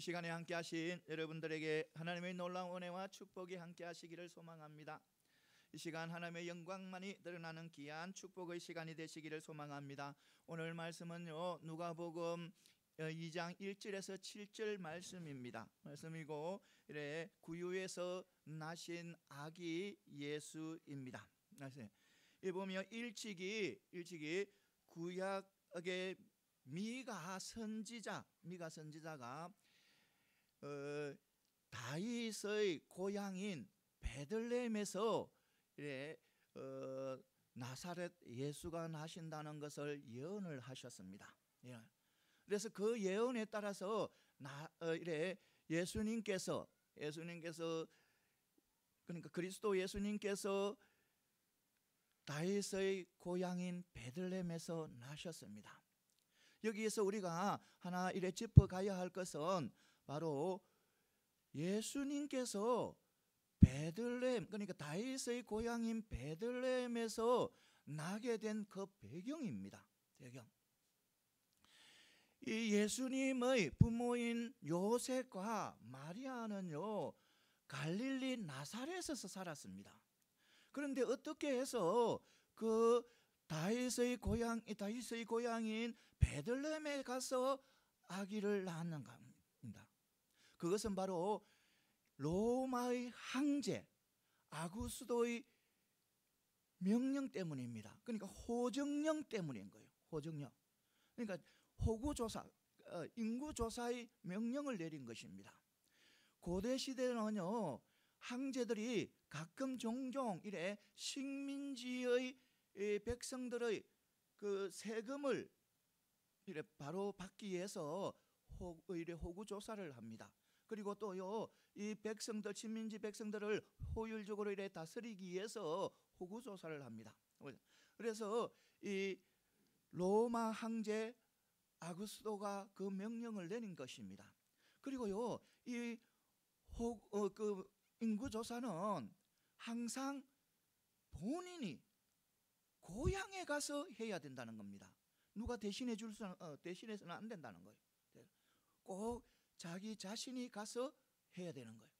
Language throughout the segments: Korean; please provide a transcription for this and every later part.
시간에 함께 하신 여러분들에게 하나님의 놀라운 은혜와 축복이 함께 하시기를 소망합니다. 이 시간 하나님의 영광만이 드러나는 귀한 축복의 시간이 되시기를 소망합니다. 오늘 말씀은요, 누가복음 2장 1절에서 7절 말씀입니다. 말씀이고 이래 구유에서 나신 아기 예수입니다. 이 보면 일찍이 구약의 미가 선지자가 다윗의 고향인 베들레헴에서 나사렛 예수가 나신다는 것을 예언을 하셨습니다. 그래서 그 예언에 따라서 예수님께서 그러니까 그리스도 예수님께서 다윗의 고향인 베들레헴에서 나셨습니다. 여기에서 우리가 하나 짚어가야 할 것은 바로 예수님께서 베들레헴, 그러니까 다윗의 고향인 베들레헴에서 나게 된 그 배경입니다. 이 예수님의 부모인 요셉과 마리아는요, 갈릴리 나사렛에서 살았습니다. 그런데 어떻게 해서 그 다윗의 고향인 베들레헴에 가서 아기를 낳았는가 합니다. 그것은 바로 로마의 황제 아구스도의 명령 때문입니다. 그러니까 호정령 때문인 거예요. 호정령. 그러니까 인구조사의 명령을 내린 것입니다. 고대 시대는요, 황제들이 가끔 종종 식민지의 백성들의 그 세금을 바로 받기 위해서 호구 조사를 합니다. 그리고 또요, 이 백성들, 식민지 백성들을 효율적으로 다스리기 위해서 호구 조사를 합니다. 그래서 이 로마 황제 아구스도가 그 명령을 내린 것입니다. 그리고요, 이 인구 조사는 항상 본인이 고향에 가서 해야 된다는 겁니다. 누가 대신해서는 안 된다는 거예요. 꼭 자기 자신이 가서 해야 되는 거예요.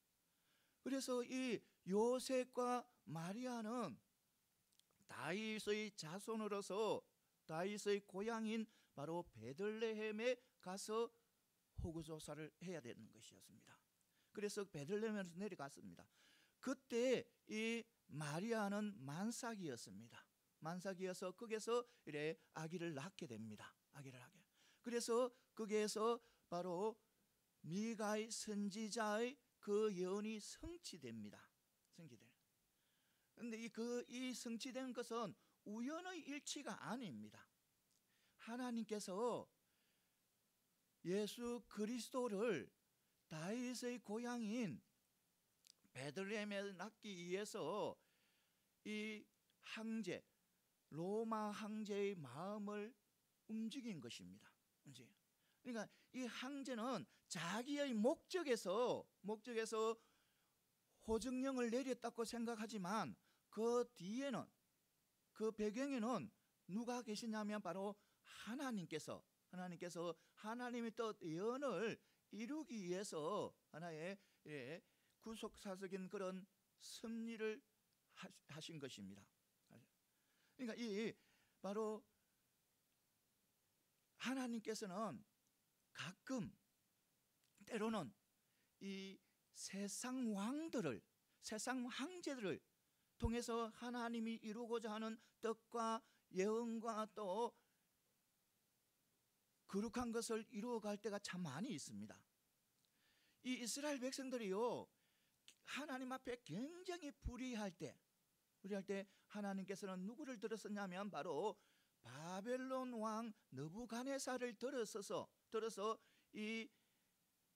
그래서 이 요셉과 마리아는 다윗의 자손으로서 다윗의 고향인 바로 베들레헴에 가서 호구조사를 해야 되는 것이었습니다. 그래서 베들레헴에서 내려갔습니다. 그때 이 마리아는 만삭이었습니다. 만삭이어서 거기서 아기를 낳게 됩니다. 그래서 거기에서 바로 미가의 선지자의 그 예언이 성취됩니다. 그런데 이 성취된 것은 우연의 일치가 아닙니다. 하나님께서 예수 그리스도를 다윗의 고향인 베들레헴에 낳기 위해서 이 황제, 로마 황제의 마음을 움직인 것입니다. 그러니까 이 황제는 자기의 목적에서 호정령을 내렸다고 생각하지만 그 뒤에는, 그 배경에는 누가 계시냐면 바로 하나님께서 하나님의 뜻 예언을 이루기 위해서 하나의 구속사적인 그런 섭리를 하신 것입니다. 그러니까 이 바로 하나님께서는 가끔 때로는 이 세상 황제들을 통해서 하나님이 이루고자 하는 뜻과 예언과 또 거룩한 것을 이루어갈 때가 참 많이 있습니다. 이 이스라엘 백성들이요, 하나님 앞에 굉장히 불의할 때 하나님께서는 누구를 들었었냐면 바로 바벨론 왕 느부갓네살을 들어서 이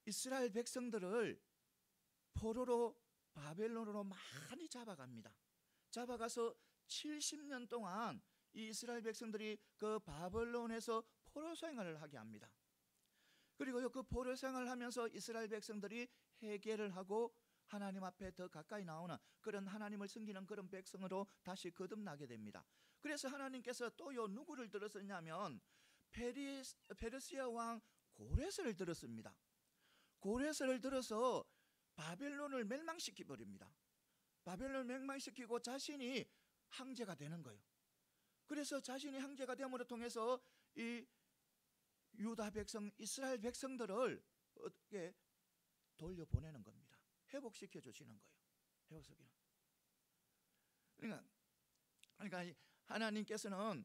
이스라엘 백성들을 포로로 바벨론으로 많이 잡아가서 70년 동안 이 이스라엘 백성들이 그 바벨론에서 포로 생활을 하게 합니다. 그리고요, 그 포로 생활을 하면서 이스라엘 백성들이 회개를 하고 하나님 앞에 더 가까이 나오는 그런 하나님을 섬기는 그런 백성으로 다시 거듭나게 됩니다. 그래서 하나님께서 또요, 누구를 들었었냐면 페르시아 왕 고레스를 들었습니다. 고레스를 들어서 바벨론을 멸망시켜 버립니다. 바벨론을 멸망시키고 자신이 황제가 되는 거예요. 그래서 자신이 황제가 됨으로 통해서 이 유다 백성, 이스라엘 백성들을 어떻게 돌려보내는 겁니다. 회복시켜 주시는 거예요. 회복시키는. 그러니까 하나님께서는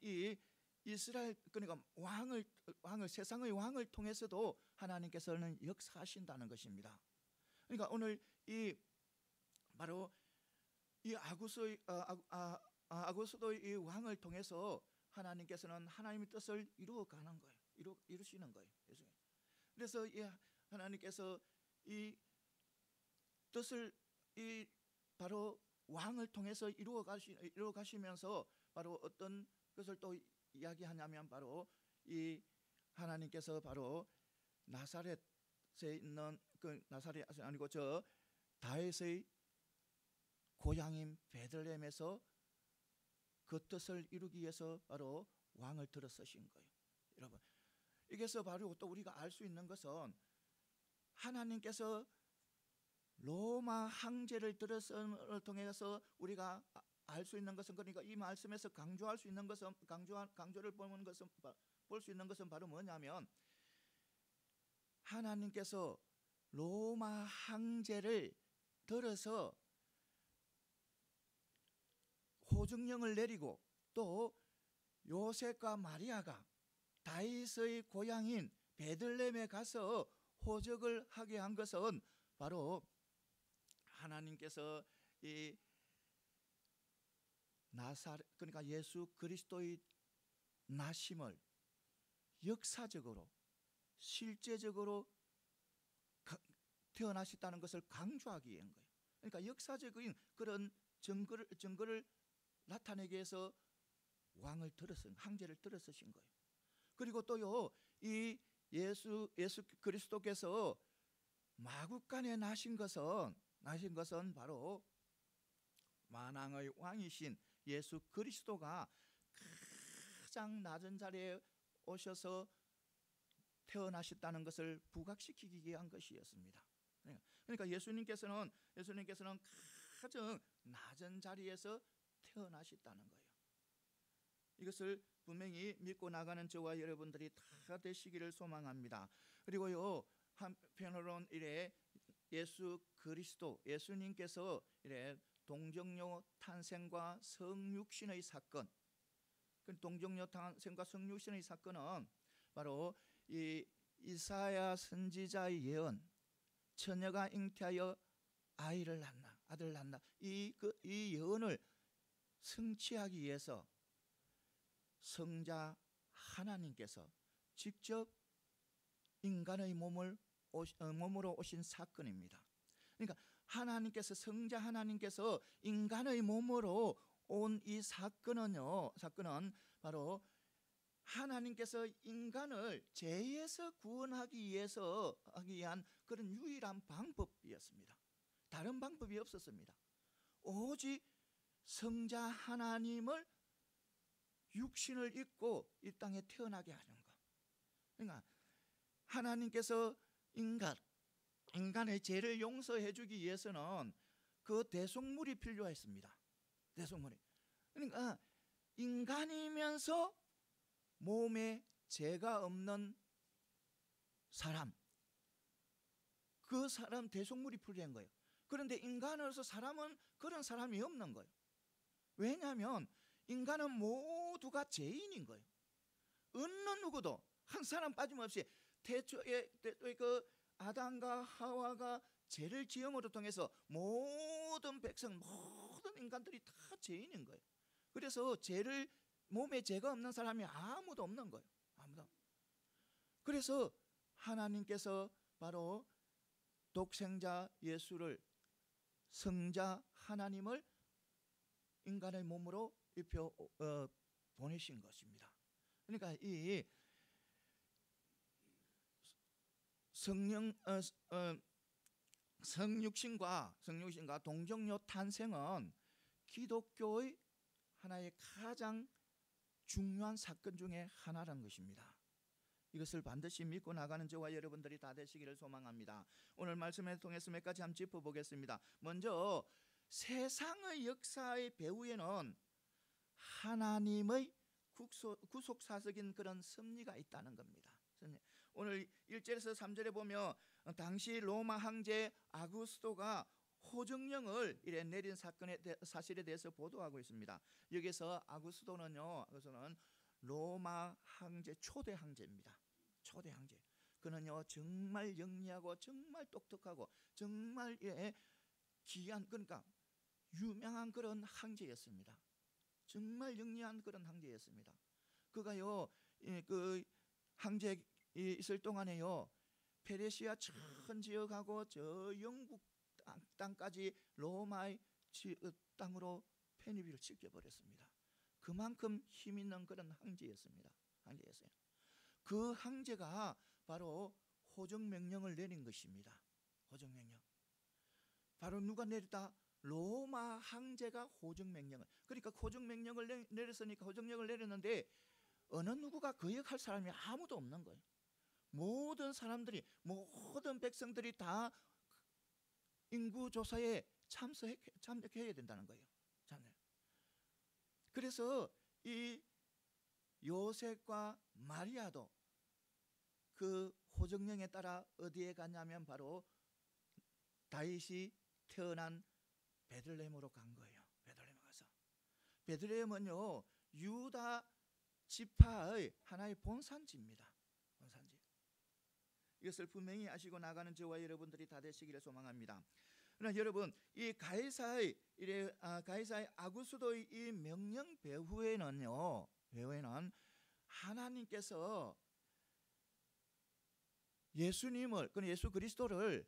이 이스라엘, 그러니까 왕을 세상의 왕을 통해서도 하나님께서는 역사하신다는 것입니다. 그러니까 오늘 이 바로 이 아구스도의 이 왕을 통해서 하나님께서는 하나님의 뜻을 이루어가는 거예요. 이루시는 거예요. 그래서 이 하나님께서 이 뜻을 이 바로 왕을 통해서 이루어가시면서 바로 어떤 것을 또 이야기하냐면 바로 이 하나님께서 바로 나사렛에 있는 그 나사렛 아니고 저 다윗의 고향인 베들레헴에서 그 뜻을 이루기 위해서 바로 왕을 들어 서신 거예요. 여러분, 이게서 바로 또 우리가 알 수 있는 것은 하나님께서 로마 황제를 들어서를 통해서 우리가 알 수 있는 것은, 그러니까 이 말씀에서 강조할 수 있는 것은, 강조를 볼 수 있는 것은 바로 뭐냐면 하나님께서 로마 황제를 들어서 호정령을 내리고 또 요셉과 마리아가 다윗의 고향인 베들레헴에 가서 호적을 하게 한 것은 바로 하나님께서 이 그러니까 예수 그리스도의 나심을 역사적으로 실제적으로 태어나셨다는 것을 강조하기 위한 거예요. 그러니까 역사적인 그런 증거를 나타내기 위해서 황제를 들어서신 거예요. 그리고 또요, 이 예수 그리스도께서 마국간에 나신 것은 바로 만왕의 왕이신 예수 그리스도가 가장 낮은 자리에 오셔서 태어나셨다는 것을 부각시키기 위한 것이었습니다. 그러니까 예수님께서는 가장 낮은 자리에서 태어나셨다는 거예요. 이것을 분명히 믿고 나가는 저와 여러분들이 다 되시기를 소망합니다. 그리고요, 한편으로는 이래 예수님께서 이래 동정녀 탄생과 성육신의 사건, 그 동정녀 탄생과 성육신의 사건은 바로 이 이사야 선지자의 예언, 처녀가 잉태하여 아들을 낳나, 이 예언을 성취하기 위해서 성자 하나님께서 직접 인간의 몸으로 오신 사건입니다. 그러니까 성자 하나님께서 인간의 몸으로 온 이 사건은 바로 하나님께서 인간을 죄에서 구원하기 위한 그런 유일한 방법이었습니다. 다른 방법이 없었습니다. 오직 성자 하나님을 육신을 입고 이 땅에 태어나게 하는 것. 그러니까 하나님께서 인간의 죄를 용서해 주기 위해서는 그 대속물이 필요했습니다. 대속물이. 그러니까 인간이면서 몸에 죄가 없는 사람, 그 사람 대속물이 필요한 거예요. 그런데 인간으로서 사람은 그런 사람이 없는 거예요. 왜냐하면 인간은 모두가 죄인인 거예요. 어느 누구도 한 사람 빠짐없이 태초에 그 아담과 하와가 죄를 지음으로 통해서 모든 백성, 모든 인간들이 다 죄인인 거예요. 그래서 몸에 죄가 없는 사람이 아무도 없는 거예요. 아무도. 그래서 하나님께서 바로 독생자 예수를, 성자 하나님을 인간의 몸으로 입혀 보내신 것입니다. 그러니까 이 성육신과 동정녀 탄생은 기독교의 하나의 가장 중요한 사건 중에 하나라는 것입니다. 이것을 반드시 믿고 나가는 저와 여러분들이 다 되시기를 소망합니다. 오늘 말씀을 통해서 몇 가지 한번 짚어보겠습니다. 먼저 세상의 역사의 배후에는 하나님의 구속사적인 그런 섭리가 있다는 겁니다. 오늘 1절에서 3절에 보면 당시 로마 황제 아구스토가 호정령을 이래 내린 사실에 대해서 보도하고 있습니다. 여기서 아구스토는 로마 황제 초대 황제입니다. 초대 황제. 그는요 정말 영리하고 정말 똑똑하고 정말 귀한, 그러니까 유명한 그런 황제였습니다. 정말 영리한 그런 황제였습니다. 그가요 그 황제 있을 동안에요 페르시아 전 지역하고 저 영국 땅까지 로마의 땅으로 편입을 시켜버렸습니다. 그만큼 힘 있는 그런 황제였습니다. 황제였어요. 그 황제가 바로 호정명령을 내린 것입니다. 호정명령. 바로 누가 내렸다? 로마 황제가 호정명령을. 그러니까 호정명령을 내렸으니까 호정령을 내렸는데 어느 누구가 거역할 사람이 아무도 없는 거예요. 모든 사람들이, 모든 백성들이 다 인구조사에 참여해야 된다는 거예요. 그래서 이 요셉과 마리아도 그 호정령에 따라 어디에 갔냐면 바로 다윗이 태어난 베들레헴으로 간 거예요. 베들레헴에 가서. 베들레헴은요 유다 지파의 하나의 본산지입니다. 본산지. 이것을 분명히 아시고 나가는 저와 여러분들이 다 되시기를 소망합니다. 그러나 여러분, 이 가이사의 아구스도의 이 명령 배후에는요, 하나님께서 예수님을, 그 예수 그리스도를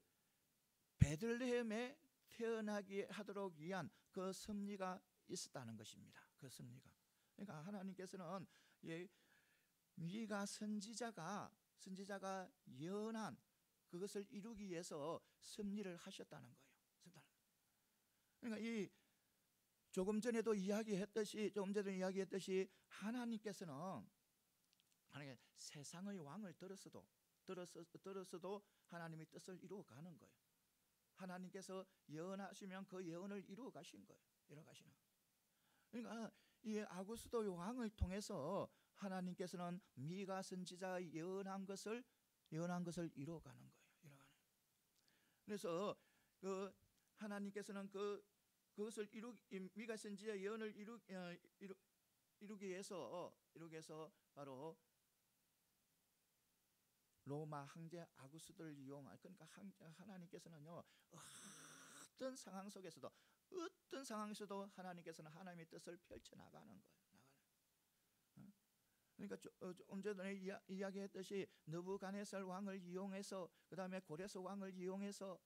베들레헴에 태어나게 하도록 위한 그 섭리가 있었다는 것입니다. 그 섭리가. 그러니까 하나님께서는 미가 선지자가 예언한 그것을 이루기 위해서 섭리를 하셨다는 거예요. 그러니까 이 조금 전에도 이야기했듯이 하나님께서는 세상의 왕을 들었어도 하나님의 뜻을 이루어가는 거예요. 하나님께서 예언하시면 그 예언을 이루어 가신 거예요. 그러니까 이 아구스도 왕을 통해서 하나님께서는 미가 선지자의 예언한 것을 이루어가는 거예요. 그래서 그 하나님께서는 그것을 미가 선지자 예언을 이루기 위해서 바로 로마 황제 아구스도를 이용할, 그러니까 하나님께서는요 어떤 상황 속에서도 하나님께서는 하나님의 뜻을 펼쳐 나가는 거예요. 그러니까 좀 전에 이야기했듯이 느부갓네살 왕을 이용해서, 그 다음에 고레스 왕을 이용해서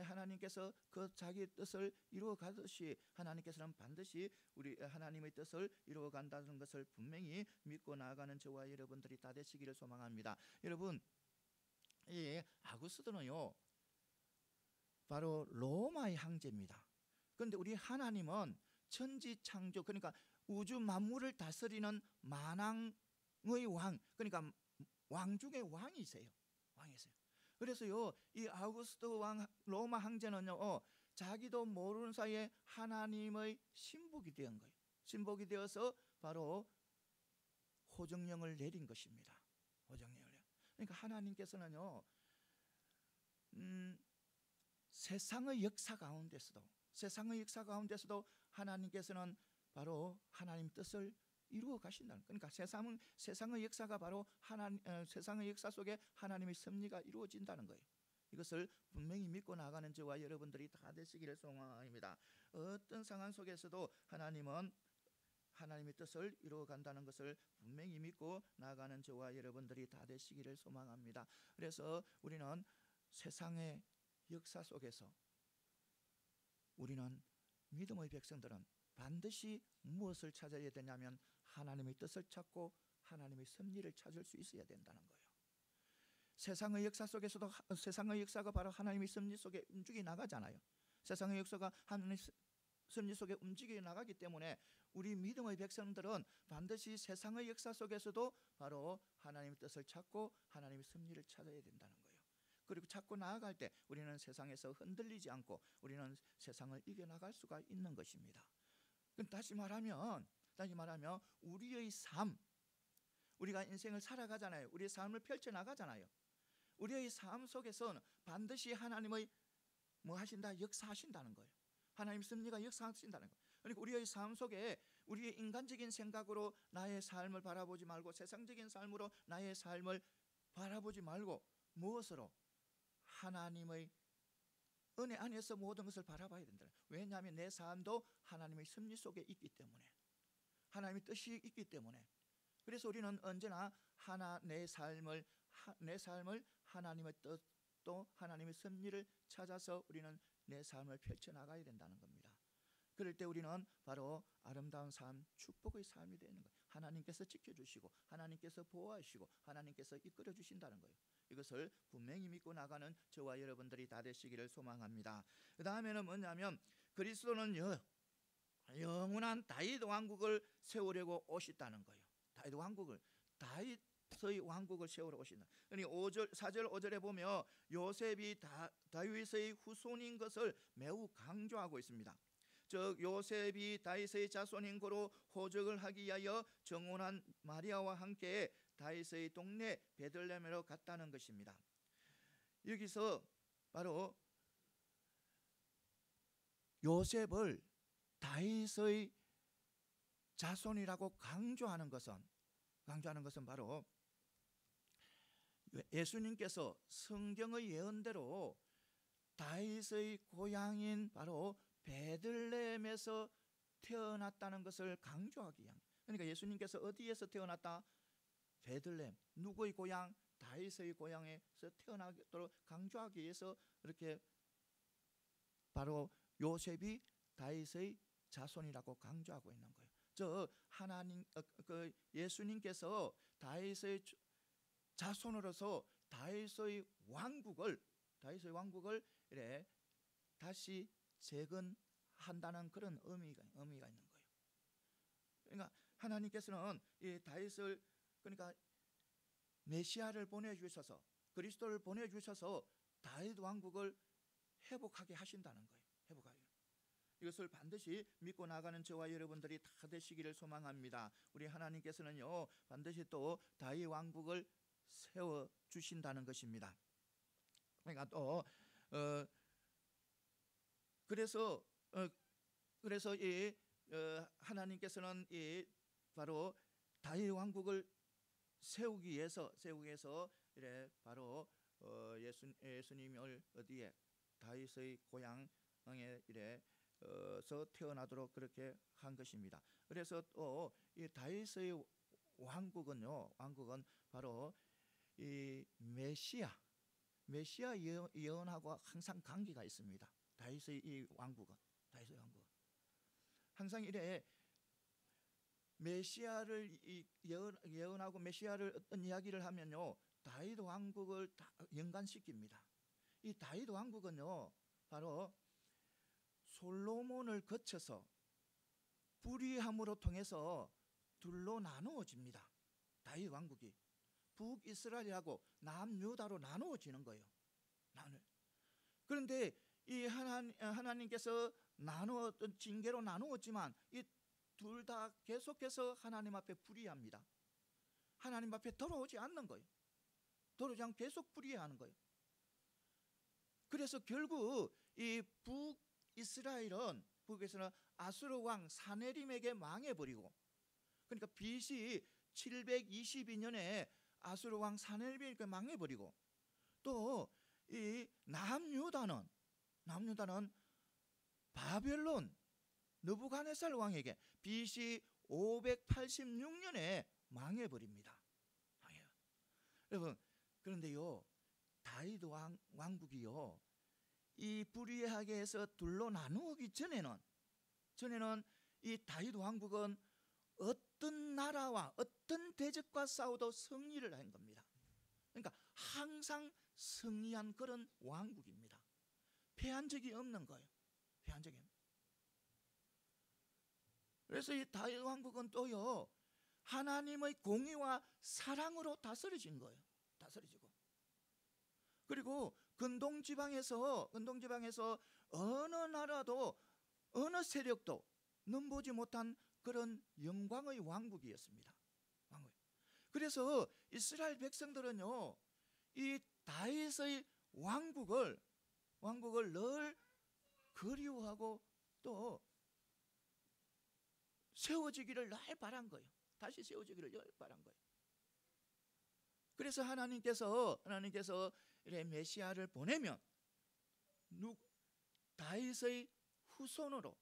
하나님께서 그 자기 뜻을 이루어가듯이 하나님께서는 반드시 우리 하나님의 뜻을 이루어간다는 것을 분명히 믿고 나아가는 저와 여러분들이 다 되시기를 소망합니다. 여러분, 이 아구스도는요 바로 로마의 황제입니다. 그런데 우리 하나님은 천지창조, 그러니까 우주 만물을 다스리는 만왕의 왕, 그러니까 왕 중에 왕이세요. 그래서요 이 아구스도 왕, 로마 황제는요 자기도 모르는 사이에 하나님의 신복이 된 거예요. 신복이 되어서 바로 호정령을 내린 것입니다. 그러니까 하나님께서는요 세상의 역사 가운데서도 하나님께서는 바로 하나님 뜻을 이루어 가신다는, 그러니까 세상의 역사가 바로 세상의 역사 속에 하나님의 섭리가 이루어진다는 거예요. 이것을 분명히 믿고 나가는 저와 여러분들이 다 되시기를 소망합니다. 어떤 상황 속에서도 하나님은 하나님의 뜻을 이루어 간다는 것을 분명히 믿고 나가는 저와 여러분들이 다 되시기를 소망합니다. 그래서 우리는 세상의 역사 속에서 우리는 믿음의 백성들은 반드시 무엇을 찾아야 되냐면 하나님의 뜻을 찾고 하나님의 섭리를 찾을 수 있어야 된다는 거예요. 세상의 역사 속에서도 세상의 역사가 바로 하나님의 섭리 속에 움직여 나가잖아요. 세상의 역사가 하나님의 섭리 속에 움직여 나가기 때문에 우리 믿음의 백성들은 반드시 세상의 역사 속에서도 바로 하나님의 뜻을 찾고 하나님의 섭리를 찾아야 된다는 거예요. 그리고 찾고 나아갈 때 우리는 세상에서 흔들리지 않고 우리는 세상을 이겨나갈 수가 있는 것입니다. 다시 말하면 우리의 삶, 우리가 인생을 살아가잖아요. 우리의 삶을 펼쳐나가잖아요. 우리의 삶 속에서는 반드시 하나님의 뭐 하신다? 역사하신다는 거예요. 하나님 섭리가 역사하신다는 거예요. 그러니까 우리의 삶 속에 우리의 인간적인 생각으로 나의 삶을 바라보지 말고 세상적인 삶으로 나의 삶을 바라보지 말고 무엇으로? 하나님의 은혜 안에서 모든 것을 바라봐야 된다. 왜냐하면 내 삶도 하나님의 섭리 속에 있기 때문에, 하나님의 뜻이 있기 때문에. 그래서 우리는 언제나 내 삶을 하나님의 뜻도 하나님의 섭리를 찾아서 우리는 내 삶을 펼쳐나가야 된다는 겁니다. 그럴 때 우리는 바로 아름다운 삶, 축복의 삶이 되는 거예요. 하나님께서 지켜주시고 하나님께서 보호하시고 하나님께서 이끌어 주신다는 거예요. 이것을 분명히 믿고 나가는 저와 여러분들이 다 되시기를 소망합니다. 그 다음에는 뭐냐면 그리스도는 영원한 다윗 왕국을 세우려고 오셨다는 거예요. 다윗의 왕국을 세우러 오신다. 그러니 4절 5절에 보면 요셉이 다윗의 후손인 것을 매우 강조하고 있습니다. 즉 요셉이 다윗의 자손인 거로 호적을 하기 위하여 정혼한 마리아와 함께 다윗의 동네 베들레헴으로 갔다는 것입니다. 여기서 바로 요셉을 다윗의 자손이라고 강조하는 것은 바로 예수님께서 성경의 예언대로 다윗의 고향인 바로 베들레헴에서 태어났다는 것을 강조하기 위한. 그러니까 예수님께서 어디에서 태어났다? 베들레헴. 누구의 고향? 다윗의 고향에서 태어나도록 강조하기 위해서 이렇게 바로 요셉이 다윗의 자손이라고 강조하고 있는 거예요. 예수님께서 다윗의 자손으로서 다윗의 왕국을 이래 다시 재건한다는 그런 의미가 있는 거예요. 그러니까 하나님께서는 이 다윗을, 그러니까 메시아를 보내주셔서, 그리스도를 보내주셔서 다윗 왕국을 회복하게 하신다는 거예요. 이것을 반드시 믿고 나가는 저와 여러분들이 다 되시기를 소망합니다. 우리 하나님께서는요 반드시 또 다윗 왕국을 세워 주신다는 것입니다. 그러니까 또 그래서 이 하나님께서는 이 바로 다윗 왕국을 세우기 위해서 이래 바로 예수님을 어디에 다윗의 고향에 이래서 태어나도록 그렇게 한 것입니다. 그래서 또 이 다윗의 왕국은 바로 이 메시아 예언하고 항상 관계가 있습니다. 다윗의 이 왕국은 항상 이래 메시아를 예언하고 메시아를 어떤 이야기를 하면요 다윗 왕국을 다 연관시킵니다. 이 다윗 왕국은요 바로 솔로몬을 거쳐서 불의함으로 통해서 둘로 나누어집니다. 다윗 왕국이 북이스라엘하고 남유다로 나누어지는 거예요. 그런데 이 하나님께서 나누었던 징계로 나누었지만 이 둘 다 계속해서 하나님 앞에 불의합니다. 하나님 앞에 돌아오지 않는 거예요. 돌아오지 않고 계속 불의하는 거예요. 그래서 결국 이 북에서는 아수르 왕 사네림에게 망해버리고, 그러니까 BC 722년에 아수르 왕 사네림에게 망해버리고, 또 이 남유다는 바벨론 느부갓네살 왕에게 BC 586년에 망해버립니다. 여러분, 그런데요 다윗 왕국이요 이 불의하게 해서 둘로 나누기 전에는 이 다윗 왕국은 어떤 나라와 어떤 대적과 싸워도 승리를 한 겁니다. 그러니까 항상 승리한 그런 왕국입니다. 패한 적이 없는 거예요. 그래서 이 다윗 왕국은 또요 하나님의 공의와 사랑으로 다스려진 거예요. 다스려지고. 그리고 근동 지방에서 어느 나라도 어느 세력도 넘보지 못한 그런 영광의 왕국이었습니다. 그래서 이스라엘 백성들은요 이 다윗의 왕국을 늘 그리워하고 또 세워지기를 늘 바란 거예요. 다시 세워지기를 늘 바란 거예요. 그래서 하나님께서 이래 메시아를 보내면 다윗의 후손으로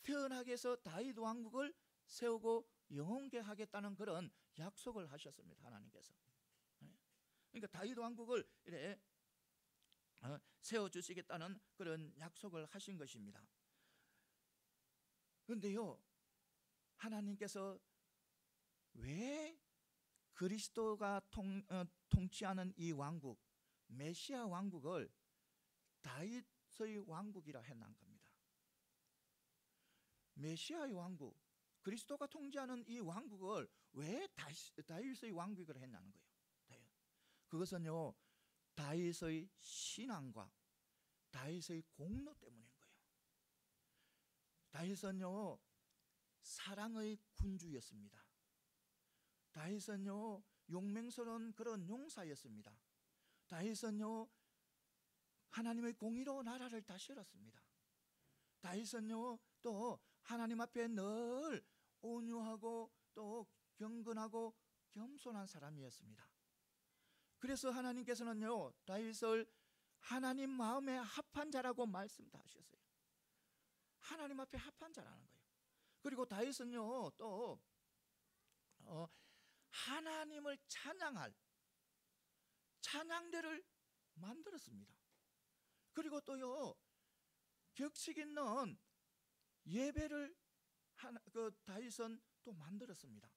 태어나게 해서 다윗 왕국을 세우고 영원케 하겠다는 그런 약속을 하셨습니다. 하나님께서. 그러니까 다윗 왕국을 이래 세워주시겠다는 그런 약속을 하신 것입니다. 그런데요 하나님께서 왜 그리스도가 통치하는 이 왕국 메시아 왕국을 다윗의 왕국이라 했는 겁니다. 메시아의 왕국 그리스도가 통치하는 이 왕국을 왜 다윗의 왕국이라 했냐는 거예요. 그것은요 다윗의 신앙과 다윗의 공로 때문인 거예요. 다윗은요 사랑의 군주였습니다. 다윗은요 용맹스러운 그런 용사였습니다. 다윗은요 하나님의 공의로 나라를 다스렸습니다. 다윗은요 또 하나님 앞에 늘 온유하고 또 경건하고 겸손한 사람이었습니다. 그래서 하나님께서는요 다윗을 하나님 마음에 합한 자라고 말씀하셨어요. 하나님 앞에 합한 자라는 거예요. 그리고 다윗은요 또 하나님을 찬양할 찬양대를 만들었습니다. 그리고 또요 격식 있는 예배를 다윗은 또 만들었습니다.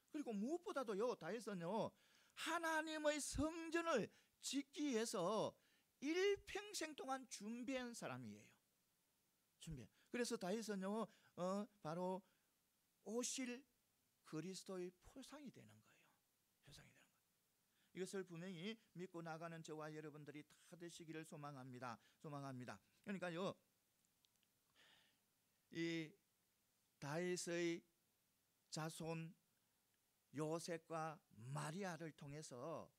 그리고 무엇보다도요 다윗은요 하나님의 성전을 짓기 위해서 일평생 동안 준비한 사람이에요. 그래서 다윗은요 바로 오실 그리스도의 표상이 되는 거예요. 이것을 분명히 믿고 나가는 저와 여러분들이 다 되시기를 소망합니다. 그러니까요 이 다윗의 자손 요셉과 마리아를 통해서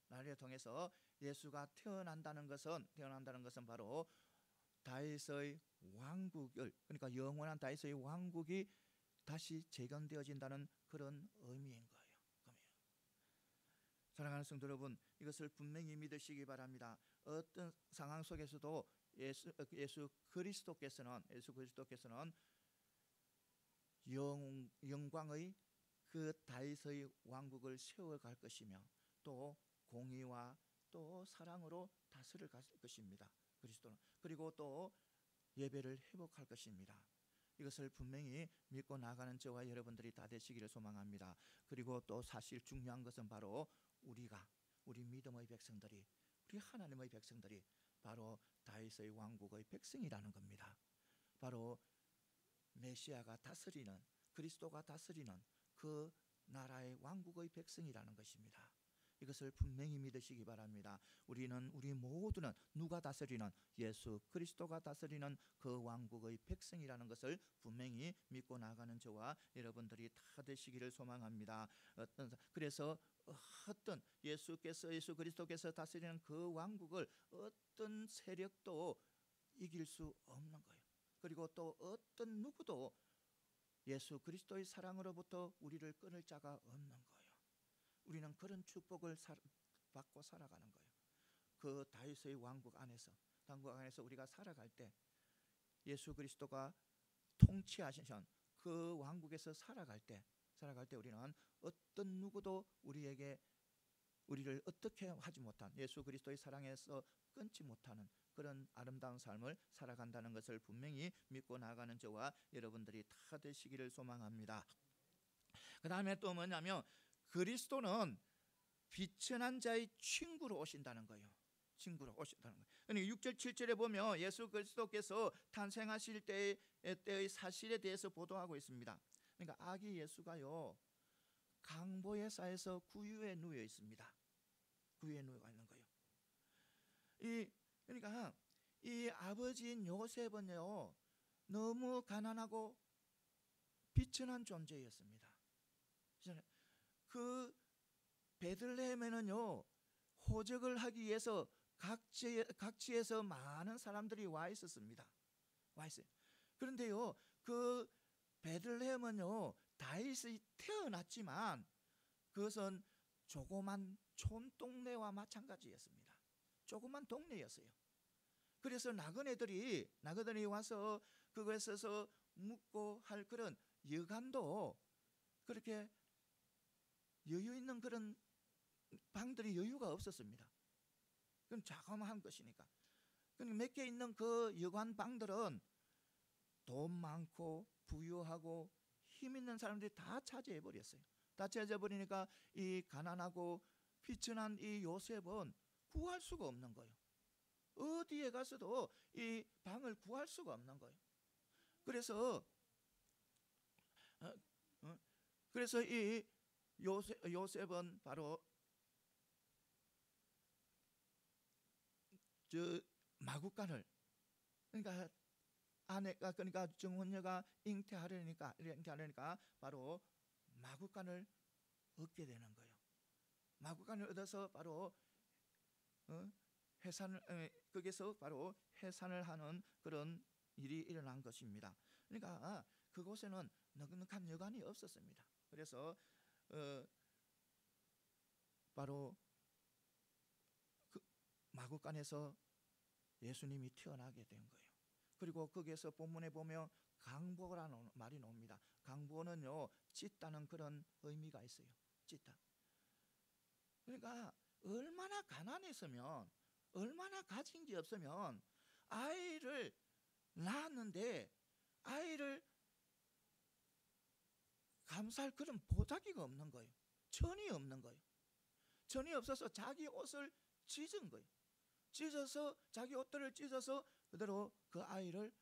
예수가 태어난다는 것은 바로 다윗의 왕국을 그러니까 영원한 다윗의 왕국이 다시 재건되어진다는 그런 의미인 거예요. 사랑하는 성도 여러분, 이것을 분명히 믿으시기 바랍니다. 어떤 상황 속에서도 예수 그리스도께서는 영광의 그 다윗의 왕국을 세워갈 것이며 또 공의와 또 사랑으로 다스릴 것입니다. 그리스도는 그리고 또 예배를 회복할 것입니다. 이것을 분명히 믿고 나가는 저와 여러분들이 다 되시기를 소망합니다. 그리고 또 사실 중요한 것은 바로 우리 믿음의 백성들이 우리 하나님의 백성들이 바로 다윗의 왕국의 백성이라는 겁니다. 바로 메시아가 다스리는 그리스도가 다스리는 그 나라의 왕국의 백성이라는 것입니다. 이것을 분명히 믿으시기 바랍니다. 우리 모두는 누가 다스리는 예수 그리스도가 다스리는 그 왕국의 백성이라는 것을 분명히 믿고 나가는 저와 여러분들이 다 되시기를 소망합니다. 그래서 예수 그리스도께서 다스리는 그 왕국을 어떤 세력도 이길 수 없는 거예요. 그리고 또 어떤 누구도 예수 그리스도의 사랑으로부터 우리를 끊을 자가 없는 거예요. 우리는 그런 축복을 받고 살아가는 거예요. 그 다윗의 왕국 안에서 우리가 살아갈 때 예수 그리스도가 통치하시는 그 왕국에서 살아갈 때 우리는 어떤 누구도 우리를 어떻게 하지 못한 예수 그리스도의 사랑에서 끊지 못하는 그런 아름다운 삶을 살아간다는 것을 분명히 믿고 나가는 저와 여러분들이 다 되시기를 소망합니다. 그 다음에 또 뭐냐면 그리스도는 비천한 자의 친구로 오신다는 거예요. 친구로 오셨다는 거예요. 그러니까 6절 7절에 보면 예수 그리스도께서 탄생하실 때의 사실에 대해서 보도하고 있습니다. 그러니까 아기 예수가요 강보의 사에서 구유에 누워 있습니다. 구유에 누워 있는 거예요. 그러니까 이 아버지인 요셉은요 너무 가난하고 비천한 존재였습니다. 그 베들레헴에는요 호적을 하기 위해서 각지에서 많은 사람들이 와 있었습니다. 와 있어요. 그런데요 그 베들레헴은요 다윗이 태어났지만 그것은 조그만 촌동네와 마찬가지였습니다. 조그만 동네였어요. 그래서 나그네들이 와서 그것에서 묵고 할 그런 여간도 그렇게 여유 있는 그런 방들이 여유가 없었습니다. 그럼 자그마한 것이니까. 몇 개 있는 그 여관 방들은 돈 많고 부유하고 힘 있는 사람들이 다 차지해 버렸어요. 다 차지해 버리니까 이 가난하고 비천한 이 요셉은 구할 수가 없는 거예요. 어디에 가서도 이 방을 구할 수가 없는 거예요. 그래서 이 요셉은 바로 저 마구간을 그러니까 정혼녀가 잉태하려니까 바로 마구간을 얻게 되는 거예요. 마구간을 얻어서 바로 거기서 바로 해산을 하는 그런 일이 일어난 것입니다. 그러니까 그곳에는 넉넉한 여관이 없었습니다. 그래서 바로 그 마구간에서 예수님이 태어나게 된 거예요. 그리고 거기에서 본문에 보면 강보라는 말이 나옵니다. 강보는요 찢다는 그런 의미가 있어요. 찢다. 그러니까 얼마나 가난했으면, 얼마나 가진 게 없으면 아이를 낳았는데 아이를 감사할 그런 보자기가 없는 거예요. 천이 없는 거예요. 천이 없어서 자기 옷을 찢은 거예요. 찢어서 자기 옷들을 찢어서 그대로 그 아이를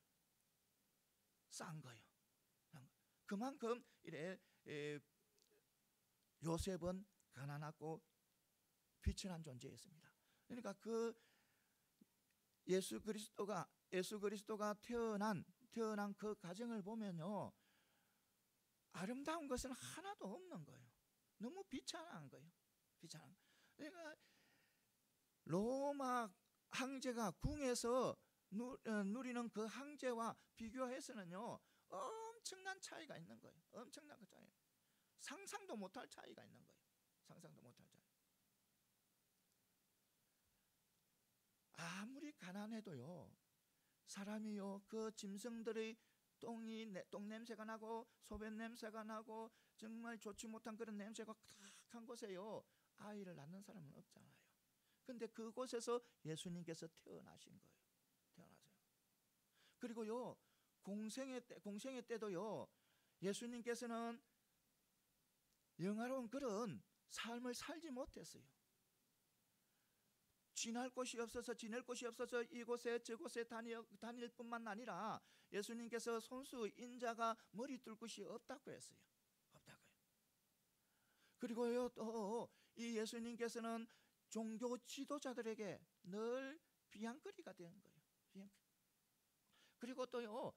싼 거예요. 그만큼 이래 요셉은 가난하고 비천한 존재였습니다. 그러니까 그 예수 그리스도가 태어난 그 가정을 보면요 아름다운 것은 하나도 없는 거예요. 너무 비천한 거예요. 비천한. 그러니까 로마 황제가 궁에서 누리는 그 황제와 비교해서는요 엄청난 차이가 있는 거예요. 엄청난 그 차이. 상상도 못할 차이가 있는 거예요. 상상도 못할 차이. 아무리 가난해도요 사람이요 그 짐승들의 똥 냄새가 나고 소변 냄새가 나고 정말 좋지 못한 그런 냄새가 가득한 곳에요 아이를 낳는 사람은 없잖아요. 근데 그곳에서 예수님께서 태어나신 거예요. 태어나세요. 그리고요 공생의 때도요 예수님께서는 영화로운 그런 삶을 살지 못했어요. 지낼 곳이 없어서 이곳에 저곳에 다닐 뿐만 아니라 예수님께서 손수 인자가 머리 뚫 곳이 없다고 했어요. 없다고요. 그리고요 또 이 예수님께서는 종교 지도자들에게 늘 비양거리가 된 거예요. 그리고 또요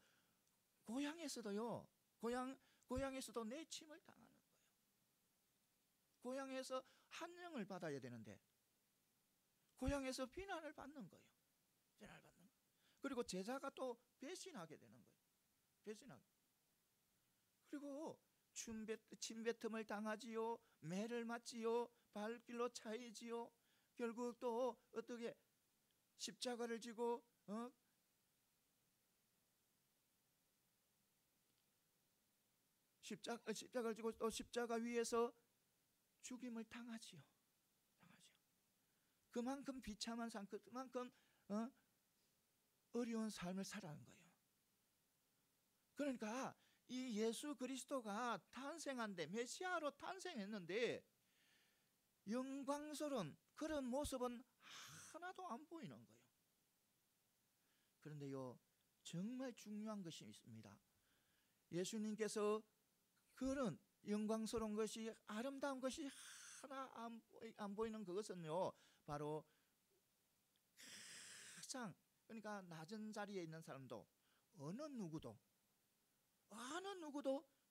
고향에서도 내침을 당하는 거예요. 고향에서 한명을 받아야 되는데 고향에서 비난을 받는 거예요. 그리고 제자가 또 배신하게 되는 거예요. 그리고 침뱉음을 당하지요. 매를 맞지요. 발길로 차이지요. 결국 또 어떻게 십자가를 지고 십자가를 지고 또 십자가 위에서 죽임을 당하지요. 그만큼 비참한 삶, 그만큼 어려운 삶을 살아간 거예요. 그러니까 이 예수 그리스도가 탄생한데 메시아로 탄생했는데 영광스러운 그런 모습은 하나도 안 보이는 거예요. 그런데요, 정말 중요한 것이 있습니다. 예수님께서 그런 영광스러운 것이, 아름다운 것이 하나 안 보이는 그것은요, 바로 가장, 그러니까 낮은 자리에 있는 사람도 어느 누구도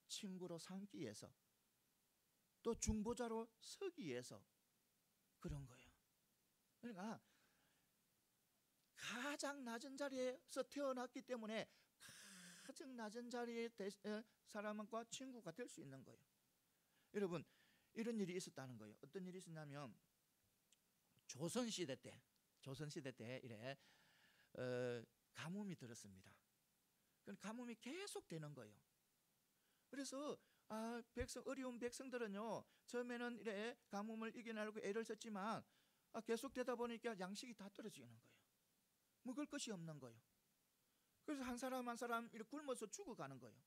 친구로 삼기 위해서, 또 중보자로 서기 위해서 그런 거예요. 그러니까 가장 낮은 자리에서 태어났기 때문에 가장 낮은 자리의 사람과 친구가 될 수 있는 거예요. 여러분, 이런 일이 있었다는 거예요. 어떤 일이 있었냐면 조선시대 때 이래 가뭄이 들었습니다. 그 가뭄이 계속 되는 거예요. 그래서 어려운 백성들은요, 처음에는 이래 가뭄을 이겨내려고 애를 썼지만 계속 되다 보니까 양식이 다 떨어지는 거예요. 먹을 것이 없는 거예요. 그래서 한 사람 한 사람 이렇게 굶어서 죽어가는 거예요.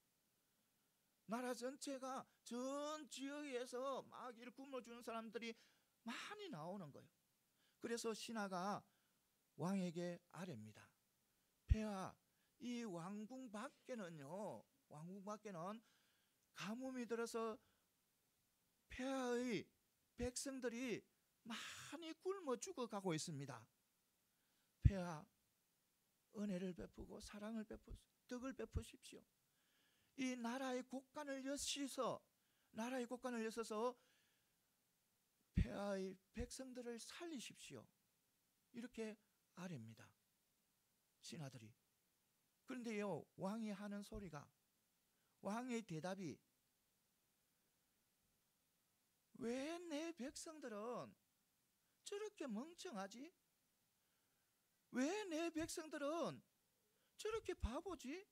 나라 전체가 전 지역에서 막 이렇게 굶어주는 사람들이 많이 나오는 거예요. 그래서 신하가 왕에게 아뢰입니다. 폐하, 이 왕궁 밖에는 가뭄이 들어서 폐하의 백성들이 많이 굶어 죽어가고 있습니다. 폐하, 은혜를 베푸고 사랑을 덕을 베푸십시오. 이 나라의 곳간을 여셔서 폐하의 백성들을 살리십시오. 이렇게 아뢰입니다, 신하들이. 그런데요, 왕의 대답이, 왜 내 백성들은 저렇게 멍청하지? 왜 내 백성들은 저렇게 바보지?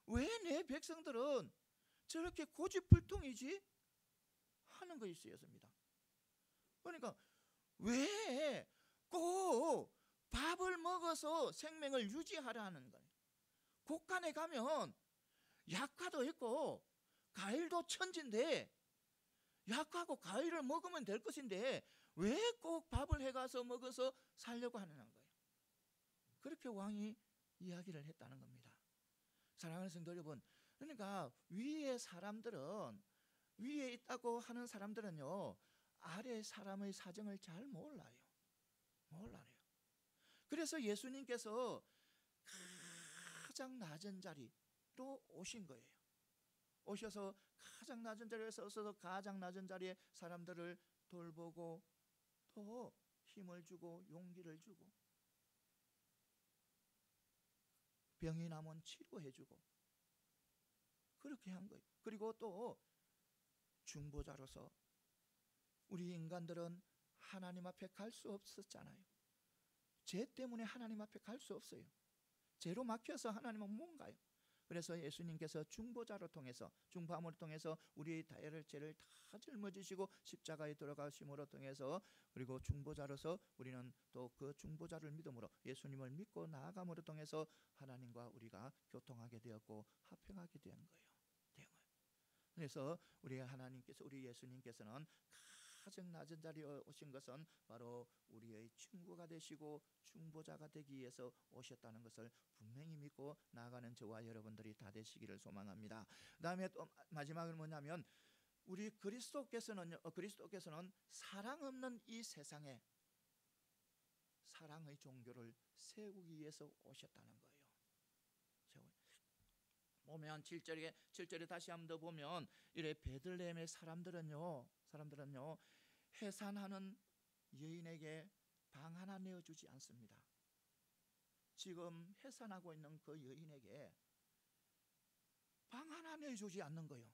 왜 내 백성들은 저렇게 고집불통이지? 하는 것이었습니다. 그러니까 왜 꼭 밥을 먹어서 생명을 유지하라는 거예요. 곳간에 가면 약과도 있고 과일도 천지인데, 약하고 과일을 먹으면 될 것인데 왜 꼭 밥을 해가서 먹어서 살려고 하는 거예요. 그렇게 왕이 이야기를 했다는 겁니다. 사랑하는 성도 여러분, 그러니까 위에 있다고 하는 사람들은요, 아래 사람의 사정을 잘 몰라요. 그래서 예수님께서 가장 낮은 자리로 오신 거예요. 오셔서 가장 낮은 자리에 서서 가장 낮은 자리에 사람들을 돌보고 또 힘을 주고 용기를 주고, 병이 나면 치료해주고, 그렇게 한 거예요. 그리고 또 중보자로서 우리 인간들은 하나님 앞에 갈 수 없었잖아요. 죄 때문에 하나님 앞에 갈 수 없어요. 죄로 막혀서 하나님은 못 가요. 그래서 예수님께서 중보자로 통해서, 중보함을 통해서 우리의 죄를 다 짊어지시고 십자가에 돌아가심으로 통해서, 그리고 중보자로서 우리는 또 그 중보자를 믿음으로 예수님을 믿고 나아감으로 통해서 하나님과 우리가 교통하게 되었고 화평하게 된 거예요. 그래서 우리 예수님께서는 가장 낮은 자리에 오신 것은 바로 우리의 친구가 되시고 중보자가 되기 위해서 오셨다는 것을 분명히 믿고 나아가는 저와 여러분들이 다 되시기를 소망합니다. 그 다음에 또 마지막으로 뭐냐면, 우리 그리스도께서는 사랑 없는 이 세상에 사랑의 종교를 세우기 위해서 오셨다는 거예요. 보면 7절에 다시 한번 더 보면, 이래 베들레헴의 사람들은요 해산하는 여인에게 방 하나 내어주지 않습니다. 지금 해산하고 있는 그 여인에게 방 하나 내어주지 않는 거예요.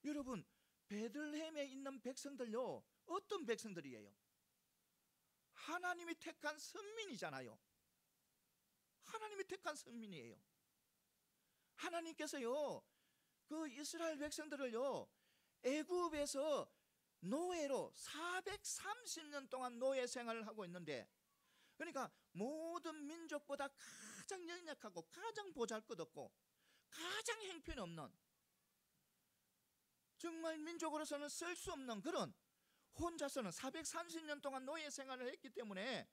여러분, 베들레헴에 있는 백성들요, 어떤 백성들이에요? 하나님이 택한 선민이잖아요. 하나님이 택한 선민이에요. 하나님께서요, 그 이스라엘 백성들을요, 애굽에서 노예로 430년 동안 노예 생활을 하고 있는데, 그러니까 모든 민족보다 가장 연약하고 가장 보잘것없고 가장 형편없는, 정말 민족으로서는 쓸 수 없는 그런 혼자서는 430년 동안 노예 생활을 했기 때문에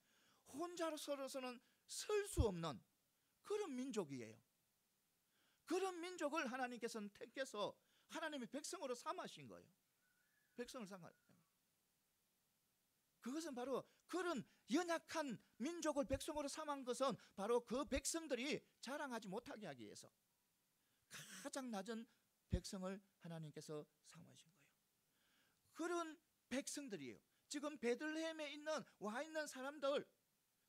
혼자서는 설 수 없는 그런 민족이에요. 그런 민족을 하나님께서는 택해서 하나님의 백성으로 삼으신 거예요. 백성을 삼아. 그것은 바로 그런 연약한 민족을 백성으로 삼은 것은 바로 그 백성들이 자랑하지 못하게 하기 위해서 가장 낮은 백성을 하나님께서 삼으신 거예요. 그런 백성들이에요. 지금 베들레헴에 와 있는 사람들,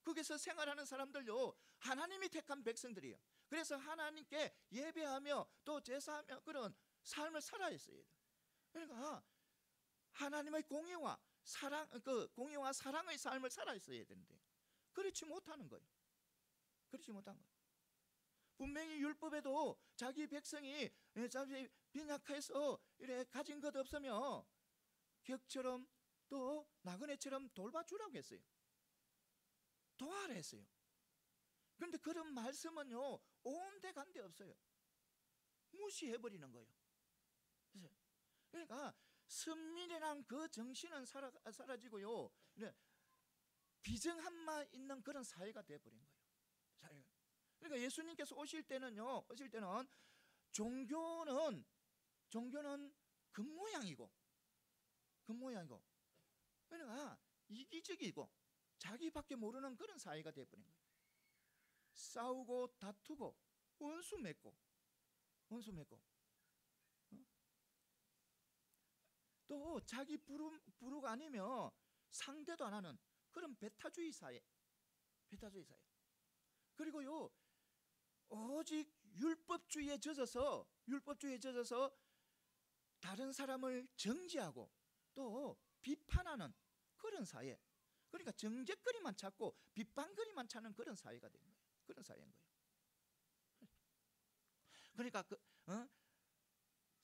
거기서 생활하는 사람들요, 하나님이 택한 백성들이에요. 그래서 하나님께 예배하며 또 제사하며 그런 삶을 살아야 했어요. 그러니까 하나님의 공의와 사랑, 공의와 사랑의 삶을 살아야 되는데 그렇지 못하는 거예요. 그렇지 못한 거예요. 분명히 율법에도 자기 백성이 잠시 빈약해서 이래 가진 것 없으며 격처럼 또 나그네처럼 돌봐주라고 했어요. 도와라 했어요. 그런데 그런 말씀은요, 온데간데 없어요. 무시해버리는 거예요. 그러니까 선민이란 그 정신은 사라지고요, 비정함만 있는 그런 사회가 되어버린 거예요. 그러니까 예수님께서 오실 때는 종교는 겉모양이고 그러니까 이기적이고 자기밖에 모르는 그런 사회가 되어버린 거예요. 싸우고 다투고 원수 맺고 또 자기 부르가 아니면 상대도 안 하는 그런 배타주의 사회. 그리고요, 오직 율법주의에 젖어서 다른 사람을 정죄하고 또 비판하는 그런 사회. 그러니까 정죄거리만 찾고 비판거리만 찾는 그런 사회가 된 거예요. 그런 사회인 거예요. 그러니까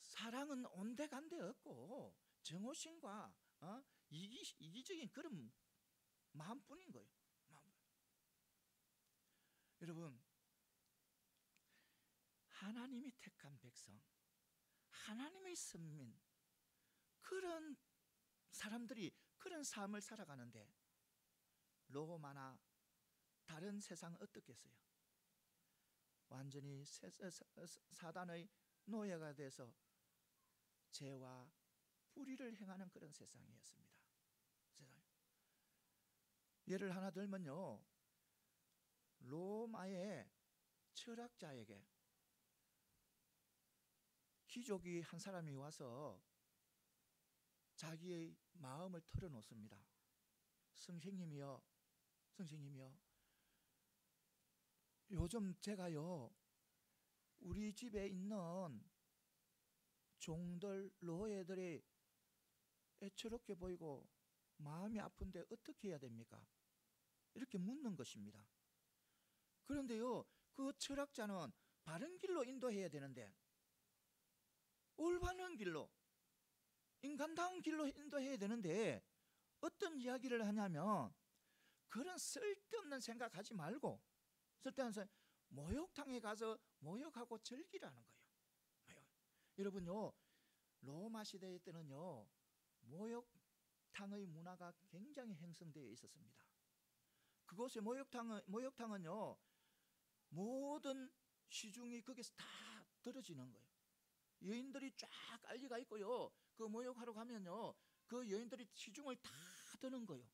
사랑은 온데간데 없고 정오심과 이기적인 그런 마음뿐인 거예요. 여러분, 하나님이 택한 백성, 하나님의 선민, 그런 사람들이 그런 삶을 살아가는데 로마나 다른 세상은 어떻겠어요? 완전히 사단의 노예가 돼서 죄와 불의를 행하는 그런 세상이었습니다. 예를 하나 들면요, 로마의 철학자에게 귀족이 한 사람이 와서 자기의 마음을 털어놓습니다. 선생님이요, 요즘 제가요, 우리 집에 있는 종들, 노예들이 애처롭게 보이고 마음이 아픈데 어떻게 해야 됩니까? 이렇게 묻는 것입니다. 그런데요, 그 철학자는 바른 길로 인도해야 되는데, 올바른 길로, 인간다운 길로 인도해야 되는데 어떤 이야기를 하냐면, 그런 쓸데없는 생각하지 말고 목욕탕에 가서 목욕하고 즐기라는 거예요. 여러분요, 로마 시대 때는요, 목욕탕의 문화가 굉장히 형성되어 있었습니다. 그곳의 목욕탕은요, 모든 시중이 거기서 다 들어지는 거예요. 여인들이 쫙 깔려가 있고요, 그 목욕하러 가면요, 그 여인들이 시중을 다 드는 거예요.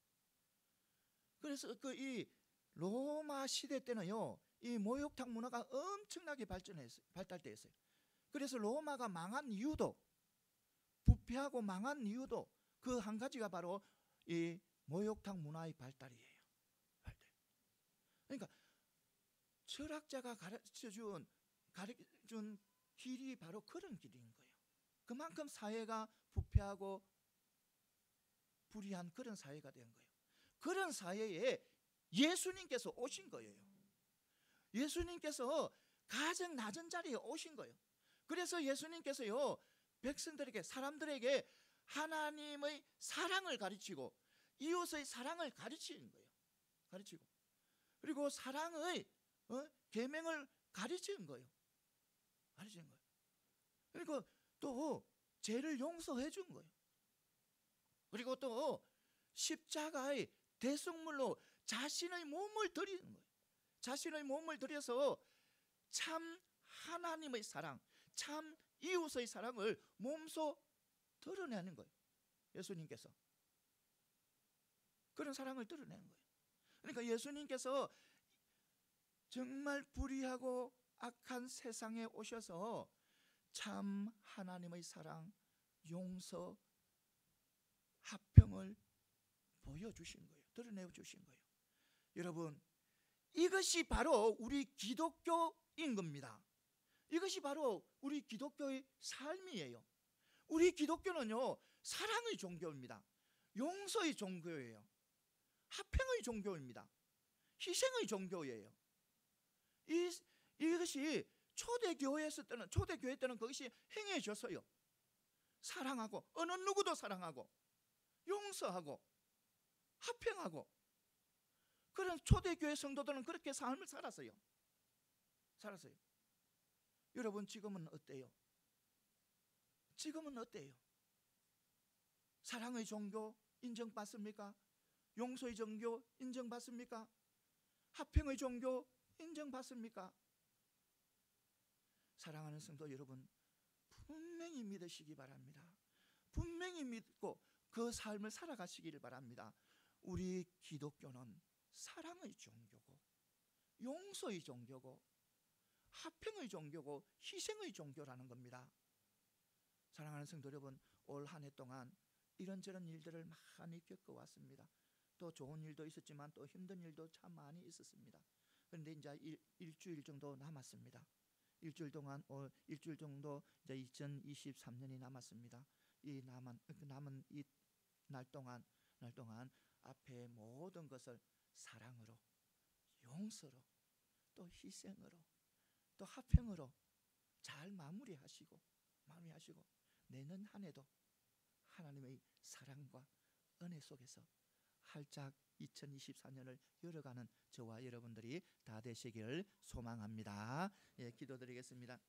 그래서 이 로마 시대 때는요, 이 목욕탕 문화가 엄청나게 발달되었어요. 그래서 로마가 망한 이유도, 부패하고 망한 이유도 그 한 가지가 바로 이 목욕탕 문화의 발달이에요. 그러니까 철학자가 가르쳐준 길이 바로 그런 길인 거예요. 그만큼 사회가 부패하고 불의한 그런 사회가 된 거예요. 그런 사회에 예수님께서 오신 거예요. 예수님께서 가장 낮은 자리에 오신 거예요. 그래서 예수님께서요, 백성들에게, 사람들에게 하나님의 사랑을 가르치고 이웃의 사랑을 가르치는 거예요. 그리고 사랑의 계명을 가르치는 거예요. 그리고 또 죄를 용서해 준 거예요. 그리고 또 십자가의 대속물로 자신의 몸을 드리는 거예요. 자신의 몸을 드려서 참 하나님의 사랑, 참 이웃의 사랑을 몸소 드러내는 거예요. 예수님께서 그런 사랑을 드러내는 거예요. 그러니까 예수님께서 정말 불의하고 악한 세상에 오셔서 참 하나님의 사랑, 용서, 화평을 보여주신 거예요. 드러내 주신 거예요. 여러분, 이것이 바로 우리 기독교인 겁니다. 이것이 바로 우리 기독교의 삶이에요. 우리 기독교는요, 사랑의 종교입니다. 용서의 종교예요. 화평의 종교입니다. 희생의 종교예요. 이것이 초대교회 때는 그것이 행해졌어요. 사랑하고, 어느 누구도 사랑하고, 용서하고, 화평하고. 그런 초대교회 성도들은 그렇게 삶을 살았어요. 여러분, 지금은 어때요? 지금은 어때요? 사랑의 종교 인정받습니까? 용서의 종교 인정받습니까? 화평의 종교 인정받습니까? 사랑하는 성도 여러분, 분명히 믿으시기 바랍니다. 분명히 믿고 그 삶을 살아가시기를 바랍니다. 우리 기독교는 사랑의 종교고, 용서의 종교고, 화평의 종교고, 희생의 종교라는 겁니다. 사랑하는 성도 여러분, 올 한 해 동안 이런저런 일들을 많이 겪어왔습니다. 또 좋은 일도 있었지만 또 힘든 일도 참 많이 있었습니다. 그런데 이제 일주일 정도 남았습니다. 일주일 정도 이제 2023년이 남았습니다. 이 남은 이 날 동안 앞에 모든 것을 사랑으로, 용서로, 또 희생으로, 또 화평으로 잘 마무리하시고 내년 한 해도 하나님의 사랑과 은혜 속에서 활짝 2024년을 열어가는 저와 여러분들이 다 되시기를 소망합니다. 예, 기도드리겠습니다.